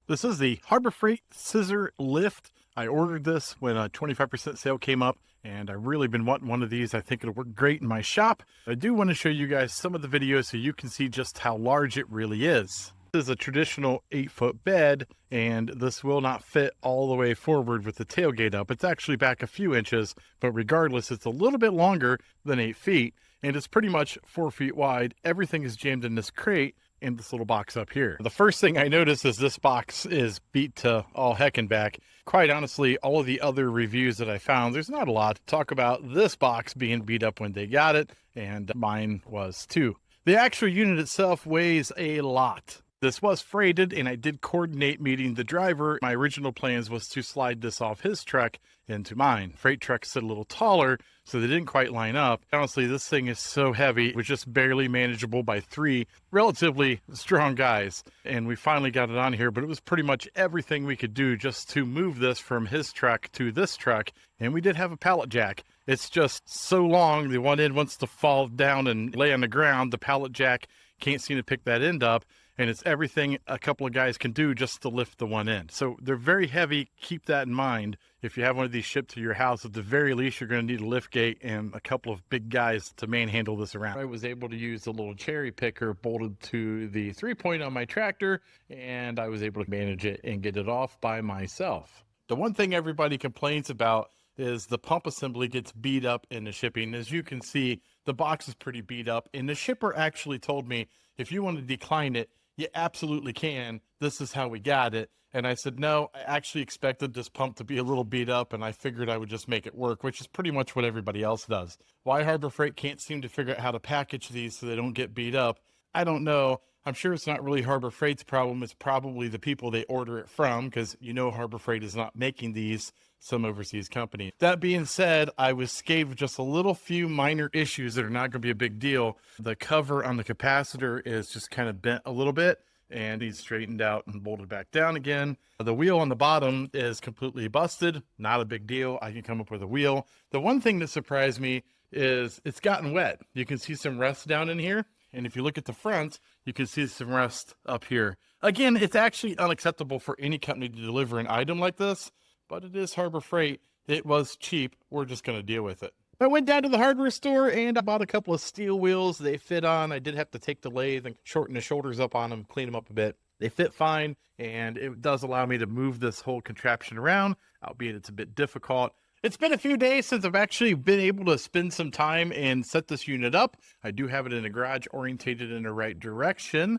This is the Harbor Freight Scissor Lift. I ordered this when a 25% sale came up, and I've really been wanting one of these. I think it'll work great in my shop. I do want to show you guys some of the videos so you can see just how large it really is. This is a traditional 8-foot bed, and this will not fit all the way forward with the tailgate up. It's actually back a few inches, but regardless, it's a little bit longer than 8 feet, and it's pretty much 4 feet wide. Everything is jammed in this crate in this little box up here. The first thing I notice is this box is beat to all heck and back. Quite honestly, all of the other reviews that I found, there's not a lot to talk about this box being beat up when they got it, and mine was too. The actual unit itself weighs a lot. This was freighted, and I did coordinate meeting the driver. My original plans was to slide this off his truck into mine. Freight truck sit a little taller, so they didn't quite line up. Honestly, this thing is so heavy, it was just barely manageable by 3 relatively strong guys. And we finally got it on here, but it was pretty much everything we could do just to move this from his truck to this truck. And we did have a pallet jack. It's just so long, the one end wants to fall down and lay on the ground. The pallet jack can't seem to pick that end up. And it's everything a couple of guys can do just to lift the one end. So they're very heavy. Keep that in mind. If you have one of these shipped to your house, at the very least, you're going to need a lift gate and a couple of big guys to manhandle this around. I was able to use the little cherry picker bolted to the 3-point on my tractor, and I was able to manage it and get it off by myself. The one thing everybody complains about is the pump assembly gets beat up in the shipping. As you can see, the box is pretty beat up, and the shipper actually told me, if you want to decline it, you absolutely can. This is how we got it. And I said, no, I actually expected this pump to be a little beat up, and I figured I would just make it work, which is pretty much what everybody else does. Why Harbor Freight can't seem to figure out how to package these so they don't get beat up, I don't know. I'm sure it's not really Harbor Freight's problem. It's probably the people they order it from, because you know Harbor Freight is not making these, some overseas company. That being said, I was scathed with just a little few minor issues that are not going to be a big deal. The cover on the capacitor is just kind of bent a little bit, and he's straightened out and bolted back down again. The wheel on the bottom is completely busted. Not a big deal. I can come up with a wheel. The one thing that surprised me is it's gotten wet. You can see some rust down in here. And if you look at the front, you can see some rust up here. Again, it's actually unacceptable for any company to deliver an item like this, but it is Harbor Freight. It was cheap. We're just going to deal with it. I went down to the hardware store and I bought a couple of steel wheels. They fit on. I did have to take the lathe and shorten the shoulders up on them, clean them up a bit. They fit fine, and it does allow me to move this whole contraption around, albeit it's a bit difficult. It's been a few days since I've actually been able to spend some time and set this unit up. I do have it in a garage orientated in the right direction.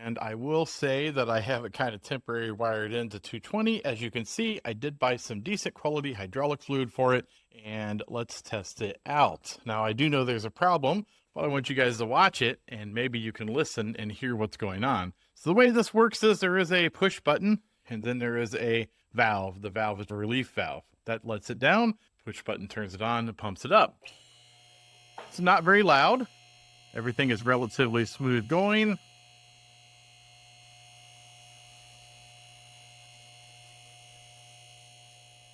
And I will say that I have it kind of temporary wired into 220. As you can see, I did buy some decent quality hydraulic fluid for it, and let's test it out. Now, I do know there's a problem, but I want you guys to watch it, and maybe you can listen and hear what's going on. So the way this works is there is a push button, and then there is a valve. The valve is a relief valve. That lets it down. Push button turns it on and pumps it up. It's not very loud. Everything is relatively smooth going.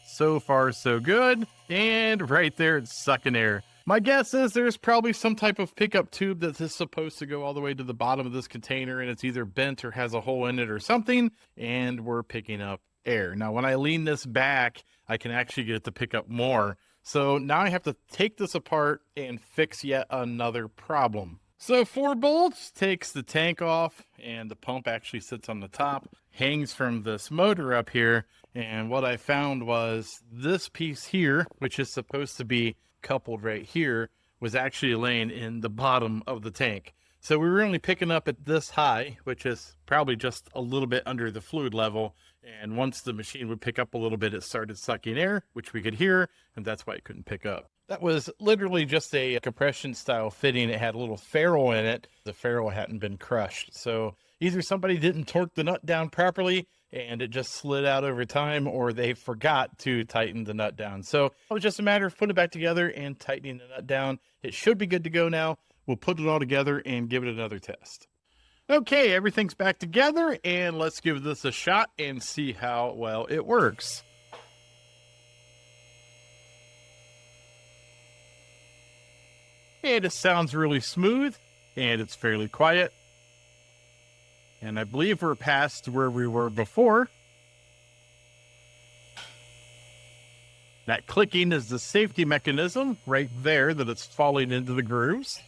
So far, so good. And right there, it's sucking air. My guess is there's probably some type of pickup tube that is supposed to go all the way to the bottom of this container, and it's either bent or has a hole in it or something, and we're picking up air. Now, when I lean this back, I can actually get it to pick up more. So now I have to take this apart and fix yet another problem. So 4 bolts takes the tank off, and the pump actually sits on the top, hangs from this motor up here. And what I found was this piece here, which is supposed to be coupled right here, was actually laying in the bottom of the tank. So we were only picking up at this high, which is probably just a little bit under the fluid level. And once the machine would pick up a little bit, it started sucking air, which we could hear, and that's why it couldn't pick up. That was literally just a compression style fitting. It had a little ferrule in it. The ferrule hadn't been crushed. So either somebody didn't torque the nut down properly and it just slid out over time, or they forgot to tighten the nut down. So it was just a matter of putting it back together and tightening the nut down. It should be good to go now. We'll put it all together and give it another test. Okay, everything's back together, and let's give this a shot and see how well it works. And it sounds really smooth, and it's fairly quiet. And I believe we're past where we were before. That clicking is the safety mechanism right there that it's falling into the grooves.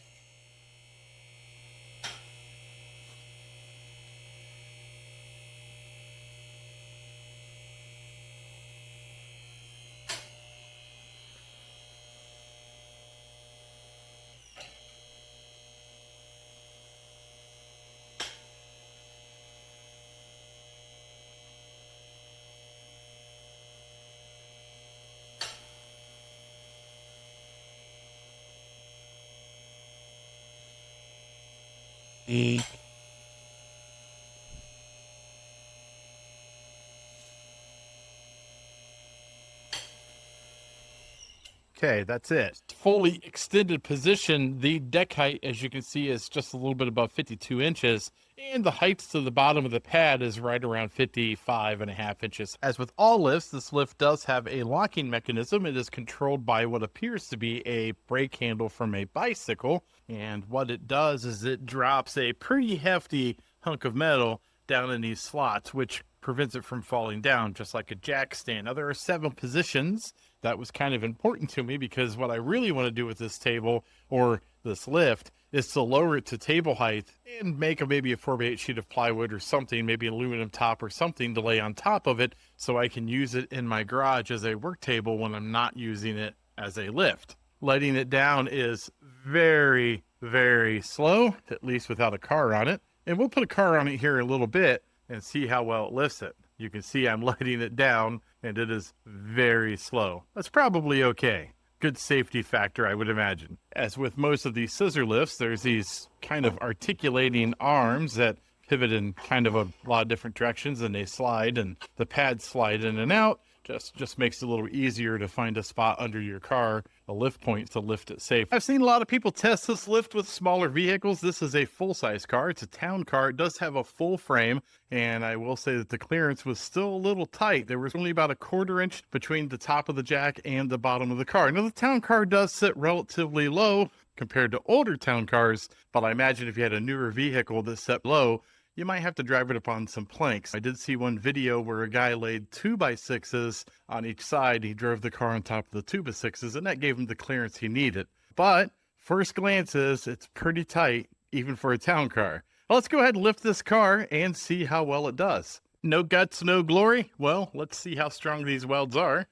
Okay, that's it. Fully extended position. The deck height, as you can see, is just a little bit above 52 inches, and the height to the bottom of the pad is right around 55.5 inches. As with all lifts, this lift does have a locking mechanism. It is controlled by what appears to be a brake handle from a bicycle, and what it does is it drops a pretty hefty hunk of metal down in these slots, which prevents it from falling down, just like a jack stand. Now, there are 7 positions. That was kind of important to me because what I really want to do with this table or this lift is to lower it to table height and make maybe a 4x8 sheet of plywood or something, maybe an aluminum top or something to lay on top of it so I can use it in my garage as a work table when I'm not using it as a lift. Letting it down is very, very slow, at least without a car on it. And we'll put a car on it here in a little bit and see how well it lifts it. You can see I'm letting it down and it is very slow. That's probably okay. Good safety factor, I would imagine. As with most of these scissor lifts, there's these kind of articulating arms that pivot in kind of a lot of different directions, and they slide, and the pads slide in and out. Just makes it a little easier to find a spot under your car, a lift point to lift it safe. I've seen a lot of people test this lift with smaller vehicles. This is a full-size car. It's a town car. It does have a full frame, and I will say that the clearance was still a little tight. There was only about a 1/4 inch between the top of the jack and the bottom of the car. Now, the town car does sit relatively low compared to older town cars, but I imagine if you had a newer vehicle that set low, you might have to drive it upon some planks. I did see one video where a guy laid 2x6s on each side. He drove the car on top of the 2x6s, and that gave him the clearance he needed. But first glance is it's pretty tight, even for a town car. Well, let's go ahead and lift this car and see how well it does. No guts, no glory. Well, let's see how strong these welds are.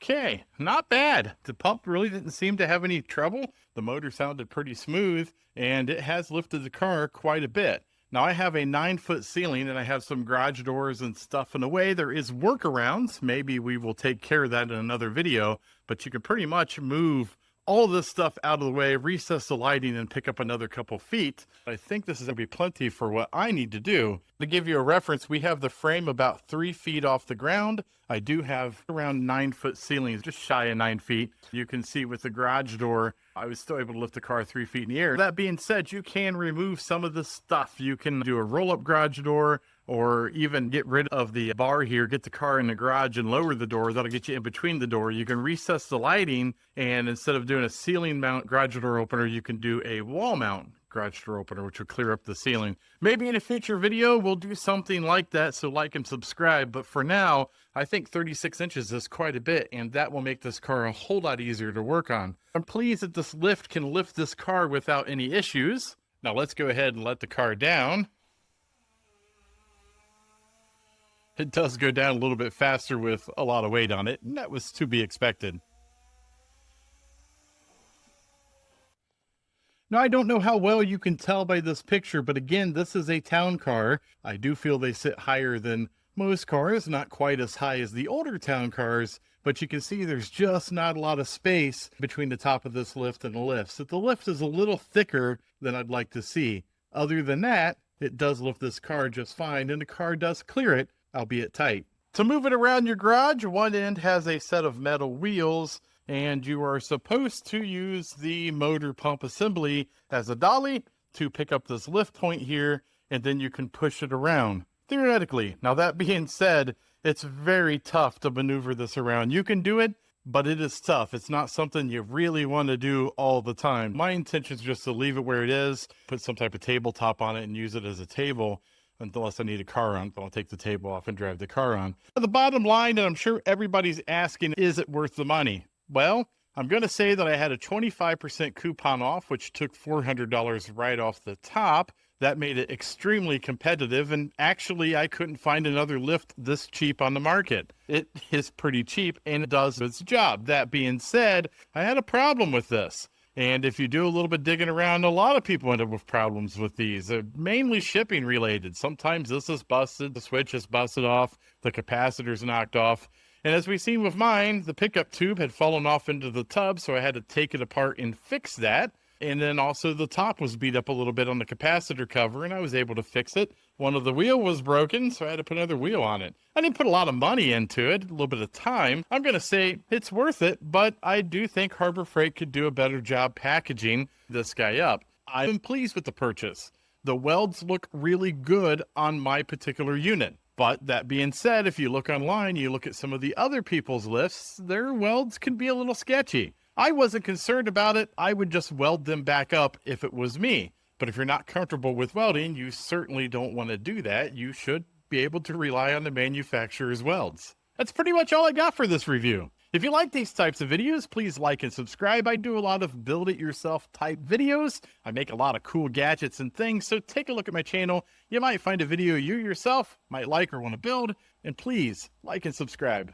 Okay, not bad. The pump really didn't seem to have any trouble. The motor sounded pretty smooth, and it has lifted the car quite a bit. Now, I have a 9-foot ceiling, and I have some garage doors and stuff in the way. There is workarounds. Maybe we will take care of that in another video, but you can pretty much move all this stuff out of the way, recess the lighting, and pick up another couple feet. I think this is going to be plenty for what I need to do. To give you a reference, we have the frame about 3 feet off the ground. I do have around 9-foot ceilings, just shy of 9 feet. You can see with the garage door, I was still able to lift the car 3 feet in the air. That being said, you can remove some of the stuff. You can do a roll-up garage door, or even get rid of the bar here, get the car in the garage and lower the door. That'll get you in between the door. You can recess the lighting, and instead of doing a ceiling mount garage door opener, you can do a wall mount garage door opener, which will clear up the ceiling. Maybe in a future video, we'll do something like that, so like and subscribe. But for now, I think 36 inches is quite a bit, and that will make this car a whole lot easier to work on. I'm pleased that this lift can lift this car without any issues. Now let's go ahead and let the car down. It does go down a little bit faster with a lot of weight on it, and that was to be expected. Now, I don't know how well you can tell by this picture, but again, this is a town car. I do feel they sit higher than most cars, not quite as high as the older town cars, but you can see there's just not a lot of space between the top of this lift and the lift. So the lift is a little thicker than I'd like to see. Other than that, it does lift this car just fine, and the car does clear it, albeit tight. To move it around your garage, one end has a set of metal wheels, and you are supposed to use the motor pump assembly as a dolly to pick up this lift point here, and then you can push it around, theoretically. Now, that being said, it's very tough to maneuver this around. You can do it, but it is tough. It's not something you really want to do all the time. My intention is just to leave it where it is, put some type of tabletop on it, and use it as a table. Unless I need a car on, I'll take the table off and drive the car on. The bottom line, and I'm sure everybody's asking, is it worth the money? Well, I'm going to say that I had a 25% coupon off, which took $400 right off the top. That made it extremely competitive, and actually I couldn't find another lift this cheap on the market. It is pretty cheap, and it does its job. That being said, I had a problem with this. And if you do a little bit digging around, a lot of people end up with problems with these. They're mainly shipping related. Sometimes this is busted, the switch is busted off, the capacitor's knocked off. And as we've seen with mine, the pickup tube had fallen off into the tub, so I had to take it apart and fix that. And then also the top was beat up a little bit on the capacitor cover, and I was able to fix it. One of the wheel was broken, so I had to put another wheel on it. I didn't put a lot of money into it, a little bit of time. I'm going to say it's worth it, but I do think Harbor Freight could do a better job packaging this guy up. I'm pleased with the purchase. The welds look really good on my particular unit. But that being said, if you look online, you look at some of the other people's lifts, their welds can be a little sketchy. I wasn't concerned about it. I would just weld them back up if it was me. But if you're not comfortable with welding, you certainly don't want to do that. You should be able to rely on the manufacturer's welds. That's pretty much all I got for this review. If you like these types of videos, please like and subscribe. I do a lot of build-it-yourself type videos. I make a lot of cool gadgets and things, so take a look at my channel. You might find a video you yourself might like or want to build, and please like and subscribe.